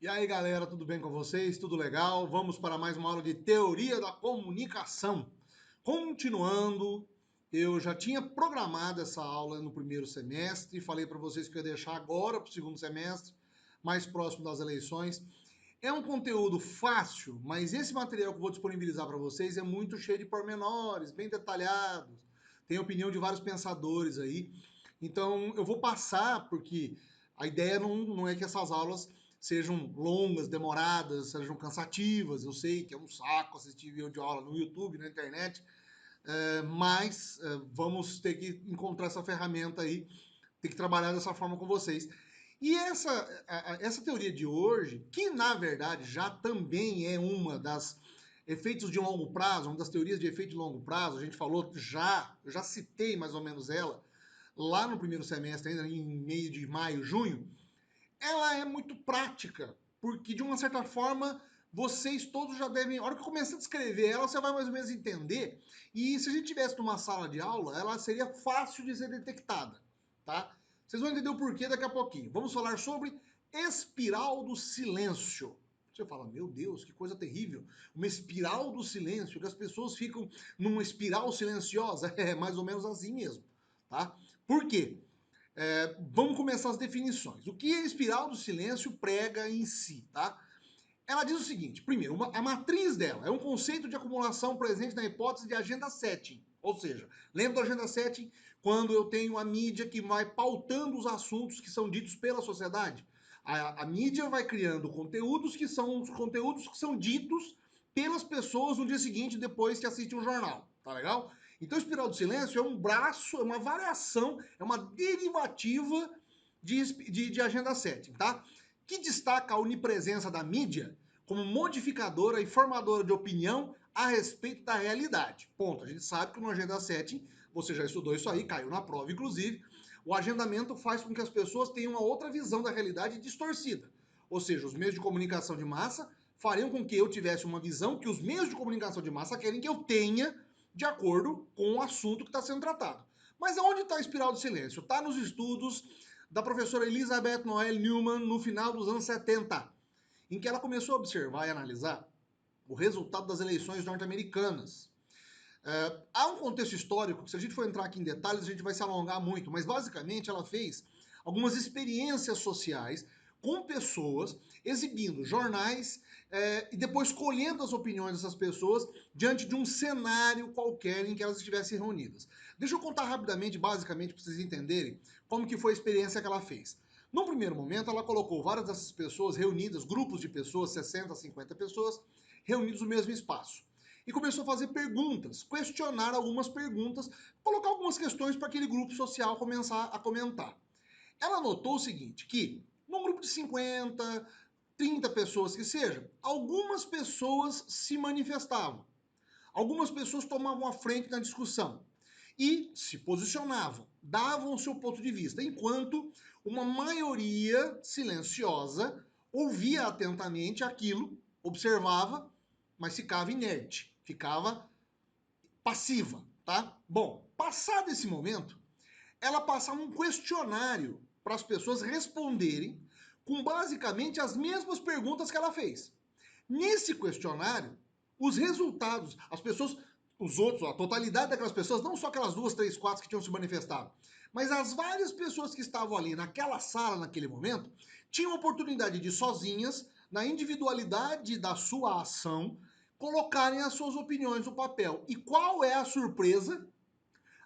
E aí, galera, tudo bem com vocês? Tudo legal? Vamos para mais uma aula de teoria da comunicação. Continuando, eu já tinha programado essa aula no primeiro semestre, falei para vocês que eu ia deixar agora para o segundo semestre, mais próximo das eleições. É um conteúdo fácil, mas esse material que eu vou disponibilizar para vocês é muito cheio de pormenores, bem detalhados. Tem opinião de vários pensadores aí. Então, eu vou passar, porque a ideia não é que essas aulas sejam longas, demoradas, sejam cansativas. Eu sei que é um saco assistir vídeo de aula no YouTube, na internet, mas vamos ter que encontrar essa ferramenta aí, ter que trabalhar dessa forma com vocês. E essa teoria de hoje, que na verdade já também é uma das efeitos de longo prazo, uma das teorias de efeito de longo prazo, a gente falou já, eu já citei mais ou menos ela lá no primeiro semestre, ainda em meio de maio, junho, ela é muito prática, porque de uma certa forma vocês todos já devem, a hora que eu começar a descrever ela, você vai mais ou menos entender. E se a gente tivesse numa sala de aula, ela seria fácil de ser detectada, tá? Vocês vão entender o porquê daqui a pouquinho. Vamos falar sobre espiral do silêncio. Você fala, meu Deus, que coisa terrível. Uma espiral do silêncio, que as pessoas ficam numa espiral silenciosa. É mais ou menos assim mesmo, tá? Por quê? Vamos começar as definições. O que a espiral do silêncio prega em si, tá? Ela diz o seguinte: primeiro, a matriz dela é um conceito de acumulação presente na hipótese de agenda setting. Ou seja, lembra do agenda setting? Quando eu tenho a mídia que vai pautando os assuntos que são ditos pela sociedade. A mídia vai criando conteúdos que são os conteúdos que são ditos pelas pessoas no dia seguinte, depois que assistem um jornal. Tá legal? Então, espiral do silêncio é um braço, é uma variação, é uma derivativa de agenda setting, tá? Que destaca a onipresença da mídia como modificadora e formadora de opinião a respeito da realidade. Ponto. A gente sabe que no Agenda Setting, você já estudou isso aí, caiu na prova, inclusive, o agendamento faz com que as pessoas tenham uma outra visão da realidade distorcida. Ou seja, os meios de comunicação de massa fariam com que eu tivesse uma visão que os meios de comunicação de massa querem que eu tenha de acordo com o assunto que está sendo tratado. Mas aonde está a espiral do silêncio? Está nos estudos da professora Elizabeth Noel Newman no final dos anos 70, em que ela começou a observar e analisar o resultado das eleições norte-americanas. Há um contexto histórico que, se a gente for entrar aqui em detalhes, a gente vai se alongar muito, mas basicamente ela fez algumas experiências sociais com pessoas, exibindo jornais e depois colhendo as opiniões dessas pessoas diante de um cenário qualquer em que elas estivessem reunidas. Deixa eu contar rapidamente, basicamente, para vocês entenderem como que foi a experiência que ela fez. Num primeiro momento, ela colocou várias dessas pessoas reunidas, grupos de pessoas, 60, 50 pessoas, reunidos no mesmo espaço. E começou a fazer perguntas, questionar algumas perguntas, colocar algumas questões para aquele grupo social começar a comentar. Ela notou o seguinte, que num grupo de 50, 30 pessoas que seja, algumas pessoas se manifestavam. Algumas pessoas tomavam a frente na discussão e se posicionavam, davam o seu ponto de vista, enquanto uma maioria silenciosa ouvia atentamente aquilo, observava, mas ficava inerte, ficava passiva, tá? Bom, passado esse momento, ela passava um questionário para as pessoas responderem com basicamente as mesmas perguntas que ela fez. Nesse questionário, os resultados, as pessoas, os outros, a totalidade daquelas pessoas, não só aquelas duas, três, quatro que tinham se manifestado, mas as várias pessoas que estavam ali naquela sala, naquele momento, tinham a oportunidade de sozinhas, na individualidade da sua ação, colocarem as suas opiniões no papel. E qual é a surpresa?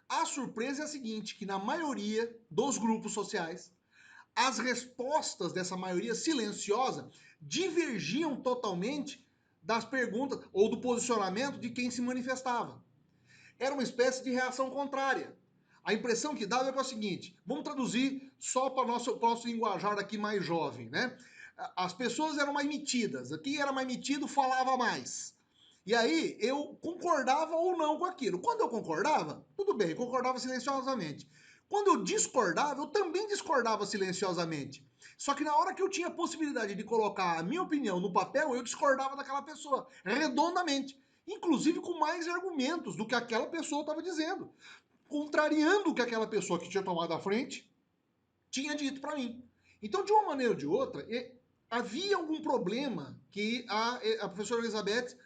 A surpresa é a seguinte, que na maioria dos grupos sociais, as respostas dessa maioria silenciosa divergiam totalmente das perguntas ou do posicionamento de quem se manifestava. Era uma espécie de reação contrária. A impressão que dava é o seguinte: vamos traduzir só para o nosso linguajar aqui mais jovem, né? As pessoas eram mais metidas, quem era mais metido falava mais. E aí eu concordava ou não com aquilo. Quando eu concordava, tudo bem, concordava silenciosamente. Quando eu discordava, eu também discordava silenciosamente. Só que na hora que eu tinha a possibilidade de colocar a minha opinião no papel, eu discordava daquela pessoa, redondamente. Inclusive com mais argumentos do que aquela pessoa estava dizendo. Contrariando o que aquela pessoa que tinha tomado a frente tinha dito para mim. Então, de uma maneira ou de outra, havia algum problema que a professora Elizabeth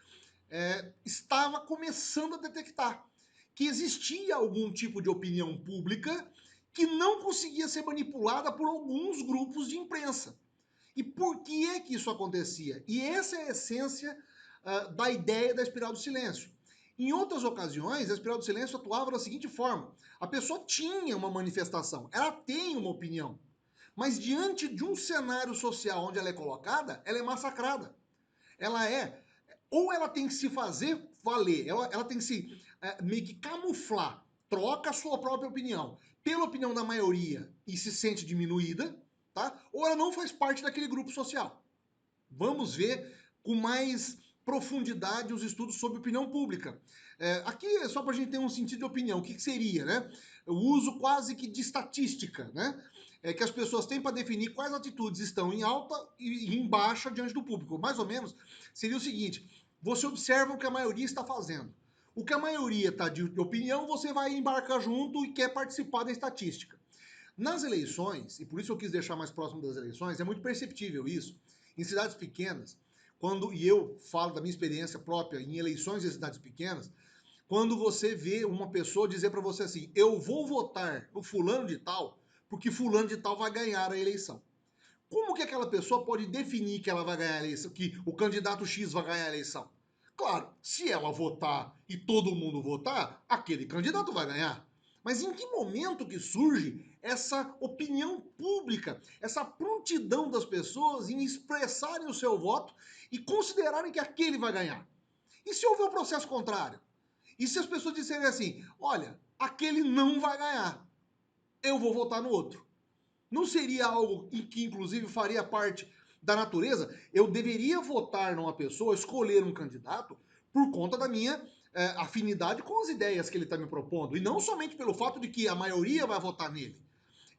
estava começando a detectar, que existia algum tipo de opinião pública que não conseguia ser manipulada por alguns grupos de imprensa. E por que é que isso acontecia? E essa é a essência da ideia da espiral do silêncio. Em outras ocasiões, a espiral do silêncio atuava da seguinte forma: a pessoa tinha uma manifestação, ela tem uma opinião, mas diante de um cenário social onde ela é colocada, ela é massacrada. Ela é, ou ela tem que se fazer valer, ela tem que se meio que camuflar, troca a sua própria opinião pela opinião da maioria e se sente diminuída, tá? Ou ela não faz parte daquele grupo social. Vamos ver com mais profundidade os estudos sobre opinião pública. Aqui é só para a gente ter um sentido de opinião. O que seria, né? O uso quase que de estatística, né? Que as pessoas têm para definir quais atitudes estão em alta e em baixa diante do público. Mais ou menos seria o seguinte: você observa o que a maioria está fazendo. O que a maioria está de opinião, você vai embarcar junto e quer participar da estatística. Nas eleições, e por isso eu quis deixar mais próximo das eleições, é muito perceptível isso. Em cidades pequenas, e eu falo da minha experiência própria em eleições em cidades pequenas, quando você vê uma pessoa dizer para você assim: eu vou votar no fulano de tal, porque fulano de tal vai ganhar a eleição. Como que aquela pessoa pode definir que ela vai ganhar a eleição, que o candidato X vai ganhar a eleição? Claro, se ela votar e todo mundo votar, aquele candidato vai ganhar. Mas em que momento que surge essa opinião pública, essa prontidão das pessoas em expressarem o seu voto e considerarem que aquele vai ganhar? E se houver o processo contrário? E se as pessoas disserem assim: olha, aquele não vai ganhar, eu vou votar no outro? Não seria algo que, inclusive, faria parte da natureza? Eu deveria votar numa pessoa, escolher um candidato, por conta da minha afinidade com as ideias que ele está me propondo, e não somente pelo fato de que a maioria vai votar nele.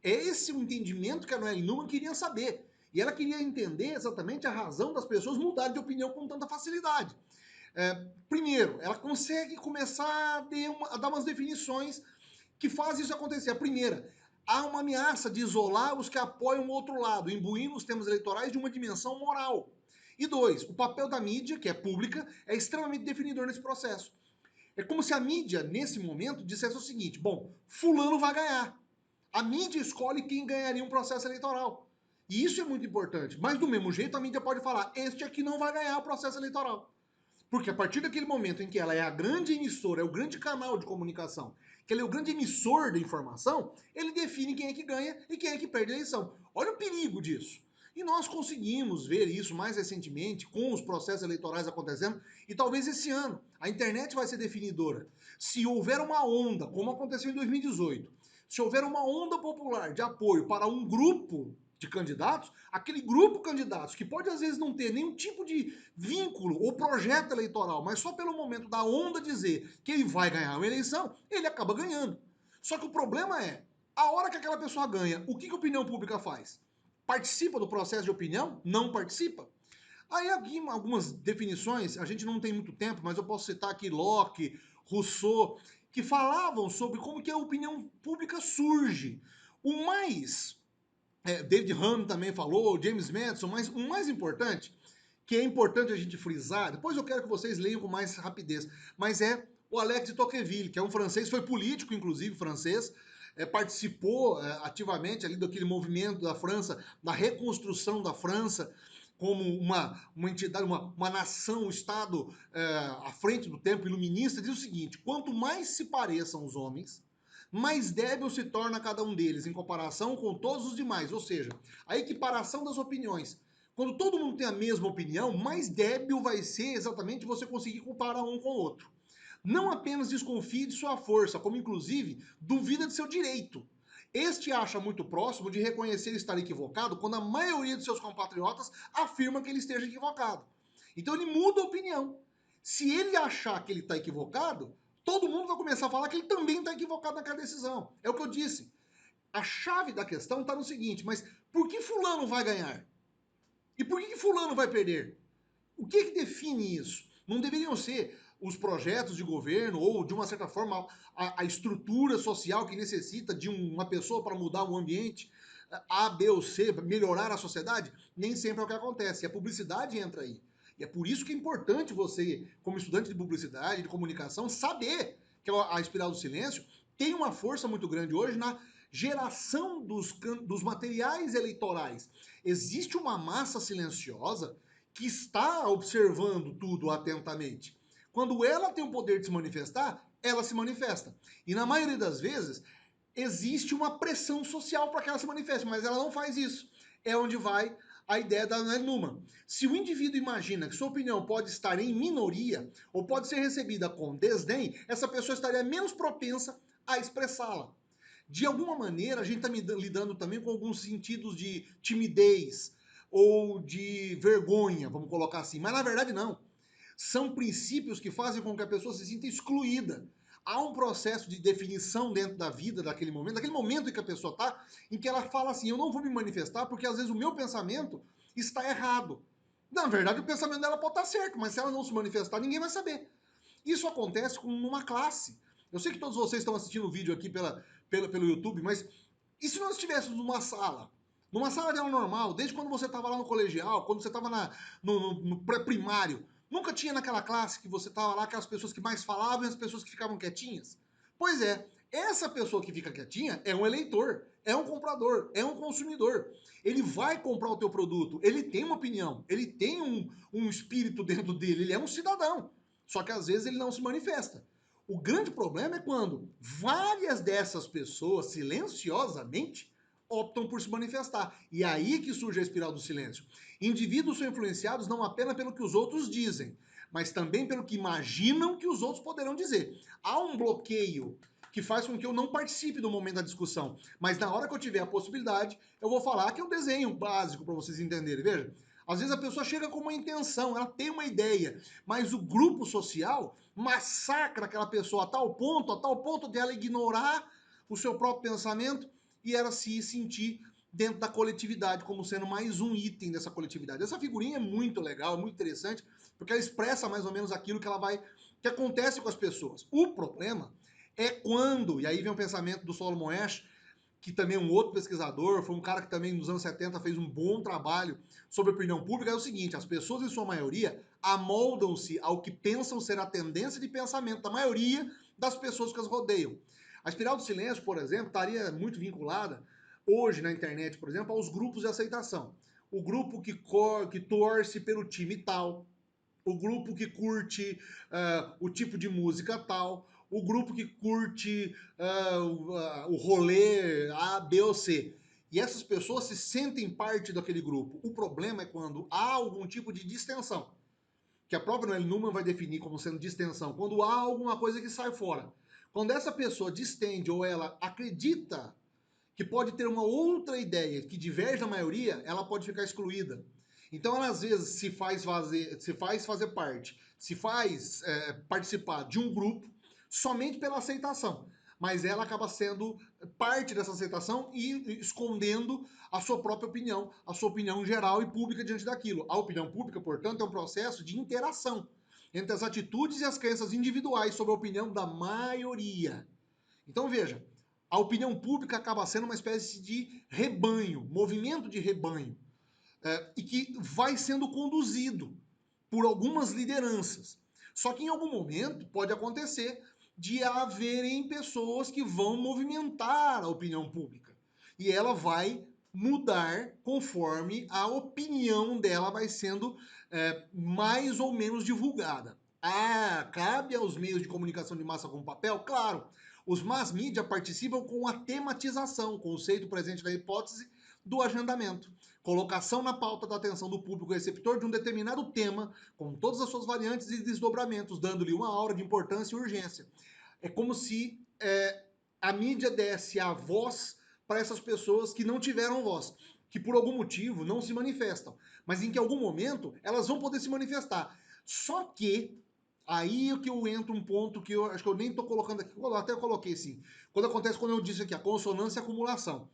É esse o entendimento que a Noelle Neumann queria saber. E ela queria entender exatamente a razão das pessoas mudarem de opinião com tanta facilidade. Primeiro, ela consegue começar a dar umas definições que fazem isso acontecer. A primeira, há uma ameaça de isolar os que apoiam o outro lado, imbuindo os temas eleitorais de uma dimensão moral. E dois, o papel da mídia, que é pública, é extremamente definidor nesse processo. É como se a mídia, nesse momento, dissesse o seguinte: bom, fulano vai ganhar. A mídia escolhe quem ganharia um processo eleitoral. E isso é muito importante. Mas do mesmo jeito, a mídia pode falar: este aqui não vai ganhar o processo eleitoral. Porque a partir daquele momento em que ela é a grande emissora, é o grande canal de comunicação, que ele é o grande emissor da informação, ele define quem é que ganha e quem é que perde a eleição. Olha o perigo disso. E nós conseguimos ver isso mais recentemente, com os processos eleitorais acontecendo, e talvez esse ano. A internet vai ser definidora. Se houver uma onda, como aconteceu em 2018, se houver uma onda popular de apoio para um grupo de candidatos, aquele grupo de candidatos que pode às vezes não ter nenhum tipo de vínculo ou projeto eleitoral, mas só pelo momento da onda dizer que ele vai ganhar uma eleição, ele acaba ganhando. Só que o problema é, a hora que aquela pessoa ganha, o que a opinião pública faz? Participa do processo de opinião? Não participa? Aí aqui algumas definições, a gente não tem muito tempo, mas eu posso citar aqui Locke, Rousseau, que falavam sobre como que a opinião pública surge. O mais David Hume também falou, James Madison, mas o mais importante, que é importante a gente frisar, depois eu quero que vocês leiam com mais rapidez, mas é o Alex de Tocqueville, que é um francês, foi político, inclusive, francês, participou ativamente ali daquele movimento da França, da reconstrução da França, como uma entidade, uma nação, um Estado à frente do tempo iluminista, diz o seguinte: quanto mais se pareçam os homens, mais débil se torna cada um deles em comparação com todos os demais. Ou seja, a equiparação das opiniões. Quando todo mundo tem a mesma opinião, mais débil vai ser exatamente você conseguir comparar um com o outro. Não apenas desconfie de sua força, como inclusive duvida de seu direito. Este acha muito próximo de reconhecer estar equivocado quando a maioria de seus compatriotas afirma que ele esteja equivocado. Então ele muda a opinião. Se ele achar que ele está equivocado, todo mundo vai começar a falar que ele também está equivocado naquela decisão. É o que eu disse. A chave da questão está no seguinte: mas por que fulano vai ganhar? E por que fulano vai perder? O que define isso? Não deveriam ser os projetos de governo ou, de uma certa forma, a estrutura social que necessita de uma pessoa para mudar o ambiente? A, B ou C, melhorar a sociedade, nem sempre é o que acontece. E a publicidade entra aí. E é por isso que é importante você, como estudante de publicidade, de comunicação, saber que a espiral do silêncio tem uma força muito grande hoje na geração dos materiais eleitorais. Existe uma massa silenciosa que está observando tudo atentamente. Quando ela tem o poder de se manifestar, ela se manifesta. E na maioria das vezes, existe uma pressão social para que ela se manifeste, mas ela não faz isso. É onde vai a ideia da Anneli Neumann. Se o indivíduo imagina que sua opinião pode estar em minoria ou pode ser recebida com desdém, essa pessoa estaria menos propensa a expressá-la. De alguma maneira, a gente está lidando também com alguns sentidos de timidez ou de vergonha, vamos colocar assim. Mas na verdade, não. São princípios que fazem com que a pessoa se sinta excluída. Há um processo de definição dentro da vida daquele momento em que a pessoa está, em que ela fala assim: eu não vou me manifestar porque às vezes o meu pensamento está errado. Na verdade, o pensamento dela pode estar certo, mas se ela não se manifestar, ninguém vai saber. Isso acontece numa classe. Eu sei que todos vocês estão assistindo o vídeo aqui pelo YouTube, mas e se nós estivéssemos numa sala? Numa sala de aula normal, desde quando você estava lá no colegial, quando você estava no pré-primário, nunca tinha naquela classe que você estava lá aquelas pessoas que mais falavam e as pessoas que ficavam quietinhas? Pois é, essa pessoa que fica quietinha é um eleitor, é um comprador, é um consumidor. Ele vai comprar o teu produto, ele tem uma opinião, ele tem um espírito dentro dele, ele é um cidadão. Só que às vezes ele não se manifesta. O grande problema é quando várias dessas pessoas, silenciosamente, optam por se manifestar. E é aí que surge a espiral do silêncio. Indivíduos são influenciados não apenas pelo que os outros dizem, mas também pelo que imaginam que os outros poderão dizer. Há um bloqueio que faz com que eu não participe do momento da discussão. Mas na hora que eu tiver a possibilidade, eu vou falar que é um desenho básico para vocês entenderem. Veja, às vezes a pessoa chega com uma intenção, ela tem uma ideia, mas o grupo social massacra aquela pessoa a tal ponto de ela ignorar o seu próprio pensamento e ela se sentir dentro da coletividade, como sendo mais um item dessa coletividade. Essa figurinha é muito legal, é muito interessante, porque ela expressa mais ou menos aquilo que acontece com as pessoas. O problema é quando, e aí vem o pensamento do Solomon Asch, que também é um outro pesquisador, foi um cara que também nos anos 70 fez um bom trabalho sobre opinião pública, é o seguinte: as pessoas, em sua maioria, amoldam-se ao que pensam ser a tendência de pensamento da maioria das pessoas que as rodeiam. A espiral do silêncio, por exemplo, estaria muito vinculada, hoje na internet, por exemplo, aos grupos de aceitação. O grupo que torce pelo time tal, o grupo que curte o tipo de música tal, o grupo que curte o rolê A, B ou C. E essas pessoas se sentem parte daquele grupo. O problema é quando há algum tipo de distensão, que a própria Noelle Neumann vai definir como sendo distensão, quando há alguma coisa que sai fora. Quando essa pessoa distende ou ela acredita que pode ter uma outra ideia que diverge da maioria, ela pode ficar excluída. Então ela às vezes se faz fazer parte, se faz participar de um grupo somente pela aceitação. Mas ela acaba sendo parte dessa aceitação e escondendo a sua própria opinião, a sua opinião geral e pública diante daquilo. A opinião pública, portanto, é um processo de interação entre as atitudes e as crenças individuais sobre a opinião da maioria. Então veja, a opinião pública acaba sendo uma espécie de rebanho, movimento de rebanho, e que vai sendo conduzido por algumas lideranças. Só que em algum momento pode acontecer de haverem pessoas que vão movimentar a opinião pública. E ela vai mudar conforme a opinião dela vai sendo mais ou menos divulgada. Ah, cabe aos meios de comunicação de massa com papel? Claro. Os mass media participam com a tematização, conceito presente na hipótese do agendamento. Colocação na pauta da atenção do público receptor de um determinado tema, com todas as suas variantes e desdobramentos, dando-lhe uma aura de importância e urgência. É como se a mídia desse a voz para essas pessoas que não tiveram voz, que por algum motivo não se manifestam, mas em que algum momento elas vão poder se manifestar. Só que aí é que eu entro um ponto que eu acho que eu nem estou colocando aqui, eu até coloquei sim. Quando eu disse aqui, a consonância e a acumulação.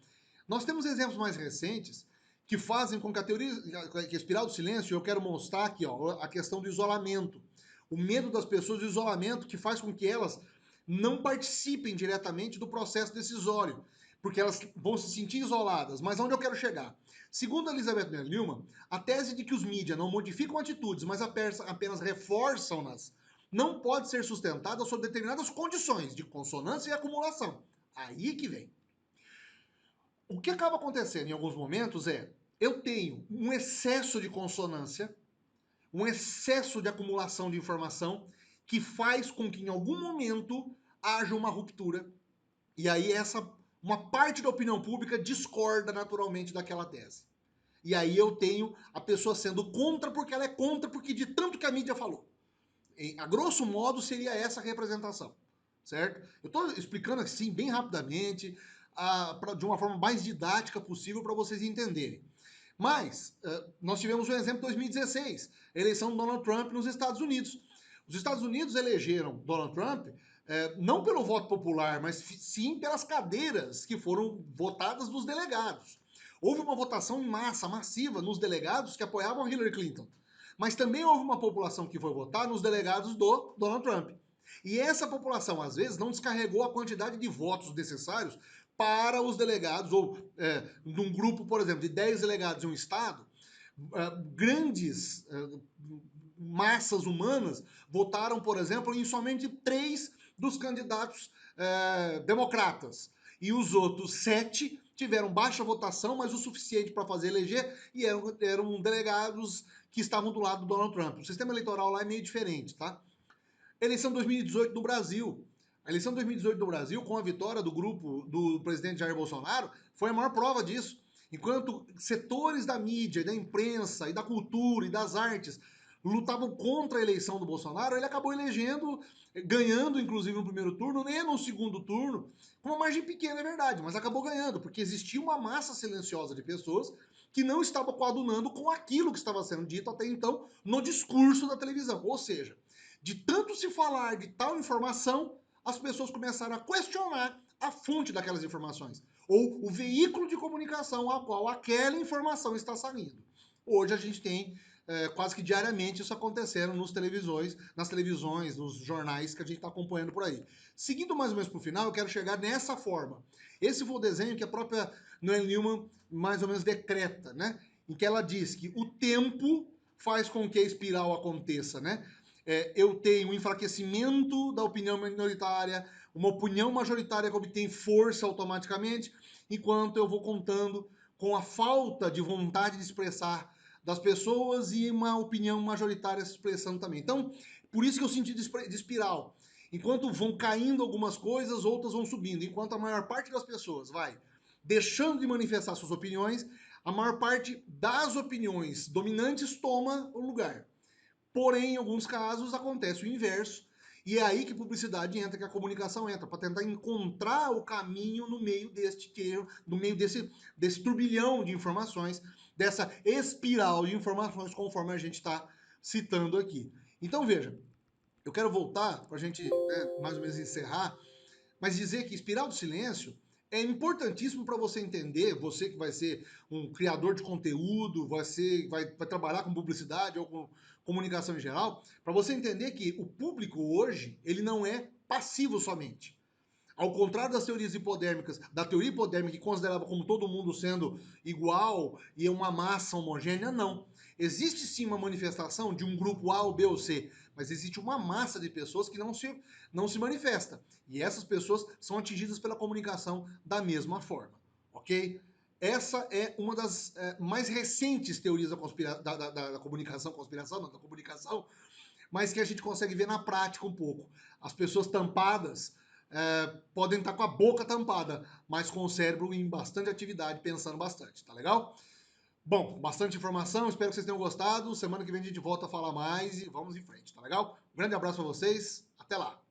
Nós temos exemplos mais recentes que fazem com que que a espiral do silêncio, eu quero mostrar aqui, ó, a questão do isolamento. O medo das pessoas do isolamento que faz com que elas não participem diretamente do processo decisório. porque elas vão se sentir isoladas. Mas aonde eu quero chegar? Segundo Elizabeth Newman, a tese de que os mídias não modificam atitudes, mas apenas reforçam-nas, não pode ser sustentada sob determinadas condições de consonância e acumulação. Aí que vem. O que acaba acontecendo em alguns momentos é, eu tenho um excesso de consonância, um excesso de acumulação de informação, que faz com que em algum momento haja uma ruptura. E aí uma parte da opinião pública discorda naturalmente daquela tese. E aí eu tenho a pessoa sendo contra porque ela é contra porque de tanto que a mídia falou. A grosso modo seria essa a representação, certo? Eu estou explicando assim bem rapidamente, de uma forma mais didática possível para vocês entenderem. Mas nós tivemos um exemplo em 2016, a eleição do Donald Trump nos Estados Unidos. Os Estados Unidos elegeram Donald Trump não pelo voto popular, mas sim pelas cadeiras que foram votadas dos delegados. Houve uma votação em massa, massiva, nos delegados que apoiavam Hillary Clinton. Mas também houve uma população que foi votar nos delegados do Donald Trump. E essa população, às vezes, não descarregou a quantidade de votos necessários para os delegados, ou num grupo, por exemplo, de 10 delegados em um estado, grandes massas humanas votaram, por exemplo, em somente 3 dos candidatos democratas. E os outros 7 tiveram baixa votação, mas o suficiente para fazer eleger, e eram delegados que estavam do lado do Donald Trump. O sistema eleitoral lá é meio diferente, tá? Eleição 2018 do Brasil. A eleição 2018 do Brasil, com a vitória do grupo do presidente Jair Bolsonaro, foi a maior prova disso. Enquanto setores da mídia, da imprensa, e da cultura, e das artes lutavam contra a eleição do Bolsonaro, ele acabou elegendo, ganhando inclusive no primeiro turno, e no segundo turno, com uma margem pequena, é verdade, mas acabou ganhando, porque existia uma massa silenciosa de pessoas que não estava coadunando com aquilo que estava sendo dito até então no discurso da televisão. Ou seja, de tanto se falar de tal informação, as pessoas começaram a questionar a fonte daquelas informações, ou o veículo de comunicação ao qual aquela informação está saindo. Hoje a gente tem quase que diariamente isso acontecendo nas televisões, nos jornais que a gente está acompanhando por aí. Seguindo mais ou menos para o final, eu quero chegar nessa forma. Esse foi o desenho que a própria Noelle Newman mais ou menos decreta, né? Em que ela diz que o tempo faz com que a espiral aconteça, né? Eu tenho um enfraquecimento da opinião minoritária, uma opinião majoritária que obtém força automaticamente, enquanto eu vou contando com a falta de vontade de expressar das pessoas e uma opinião majoritária se expressando também. Então, por isso que eu senti de espiral. Enquanto vão caindo algumas coisas, outras vão subindo. Enquanto a maior parte das pessoas vai deixando de manifestar suas opiniões, a maior parte das opiniões dominantes toma o lugar. Porém, em alguns casos, acontece o inverso. E é aí que a publicidade entra, que a comunicação entra, para tentar encontrar o caminho no meio no meio desse turbilhão de informações, dessa espiral de informações, conforme a gente está citando aqui. Então, veja, eu quero voltar para a gente mais ou menos encerrar, mas dizer que espiral do silêncio é importantíssimo para você entender, você que vai ser um criador de conteúdo, vai trabalhar com publicidade ou com comunicação em geral, para você entender que o público hoje, ele não é passivo somente. Ao contrário das teorias hipodérmicas, da teoria hipodérmica que considerava como todo mundo sendo igual e uma massa homogênea, não. Existe sim uma manifestação de um grupo A ou B ou C, mas existe uma massa de pessoas que não se manifesta. E essas pessoas são atingidas pela comunicação da mesma forma, ok? Essa é uma das mais recentes teorias da conspiração, não, da comunicação, mas que a gente consegue ver na prática um pouco. As pessoas tampadas podem estar com a boca tampada, mas com o cérebro em bastante atividade, pensando bastante, tá legal? Bom, bastante informação, espero que vocês tenham gostado. Semana que vem a gente volta a falar mais e vamos em frente, tá legal? Um grande abraço para vocês, até lá!